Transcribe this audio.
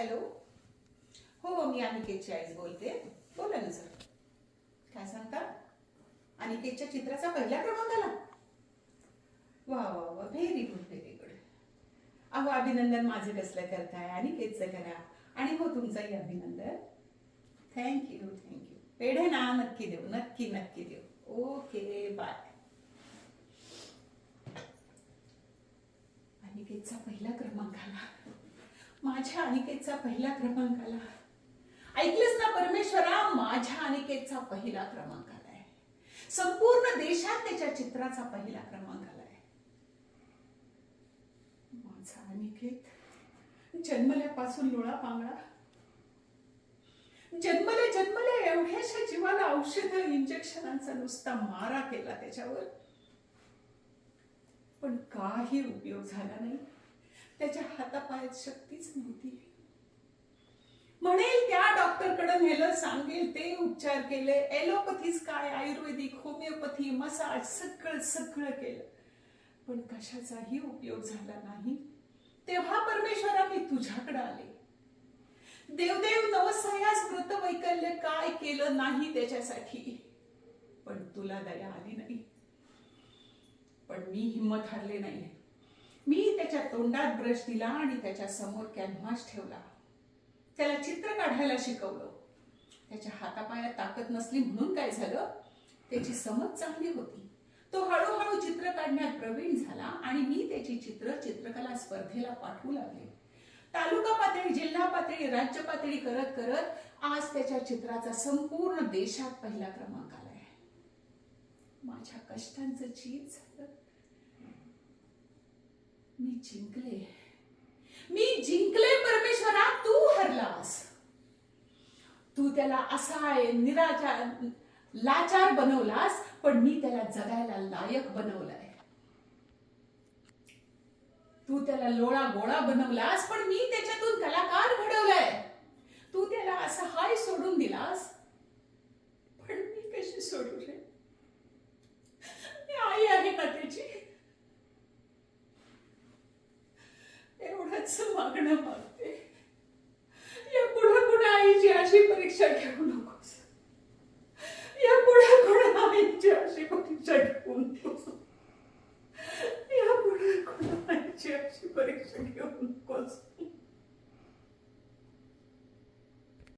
Hello. हो, मी अनिकेतची आईच बोलते. बोला ना सर. काय सांगता? अनिकेतच्या चित्राचा पहिला क्रमांक आला. वा वा वा, व्हेरी गुड व्हेरी गुड. अहो, अभिनंदन माझं कसलं करताय, अनिकेतचं करा. आणि हो, तुमचंही अभिनंदन. Thank you thank you. पेढे ना नक्की देऊ, नक्की नक्की देऊ. Okay bye. अनिकेतचा पहिला क्रमांक आला. माझ्या अनिकेतचा पहिला क्रमांक आला. ऐकलंस ना परमेश्वरा, माझ्या अनिकेतचा पहिला क्रमांक आलाय. संपूर्ण देशात त्याच्या चित्राचा पहिला क्रमांक आलाय. माझा अनिकेत जन्मल्यापासून लोळा पांगळा, जन्मल्या एवढ्याशा जीवाला औषध इंजेक्शनांचा नुसता मारा केला त्याच्यावर, पण काही उपयोग झाला नाही. त्याच्या हातापायात शक्तीच नव्हती. म्हणेल त्या डॉक्टरकडे नेलं, सांगेल ते उपचार केले, एलोपॅथीच काय आयुर्वेदिक, होमिओपॅथी, मसाज सगळं सगळं केलं, पण कशाचाही उपयोग झाला नाही. तेव्हा परमेश्वरा मी तुझ्याकडे आले. देवदेव नवसयास व्रत वैकल्य काय केलं नाही त्याच्यासाठी, पण तुला दया आली नाही. पण मी हिम्मत हारले नाही. मी त्याच्या तोंडात ब्रश दिला आणि त्याच्या समोर कॅनव्हास ठेवला. त्याला चित्र काढायला शिकवलं. त्याच्या हातापायात ताकद नसली म्हणून काय झालं, त्याची समज चांगली होती. तो हळूहळू चित्र काढण्यात प्रवीण झाला आणि मी त्याची चित्र चित्रकला स्पर्धेला पाठवू लागले. तालुका पातळी, जिल्हा पातळी, राज्य पातळी करत करत आज त्याच्या चित्राचा संपूर्ण देशात पहिला क्रमांक आलाय. माझ्या कष्टांचं चीज झालं. मी जिंकले परमेश्वरा, तू हरलास. तू त्याला असाय निराचार लाचार बनवलास, पण मी त्याला जगायला लायक बनवलंय. तू त्याला लोळा गोळा बनवलास, पण मी त्याच्यातून कलाकार घडवलाय. तू त्याला असं हाय सोडून दिलास, पण मी कशी सोडू रे? मी आई आहे ना त्याची. एवढंच मागणं मागते. या पुढे आईची अशी परीक्षा घेऊ नकोस. या पुढे आईची अशी परीक्षा घेऊ नकोस. या पुढे आईची अशी परीक्षा घेऊ नकोस.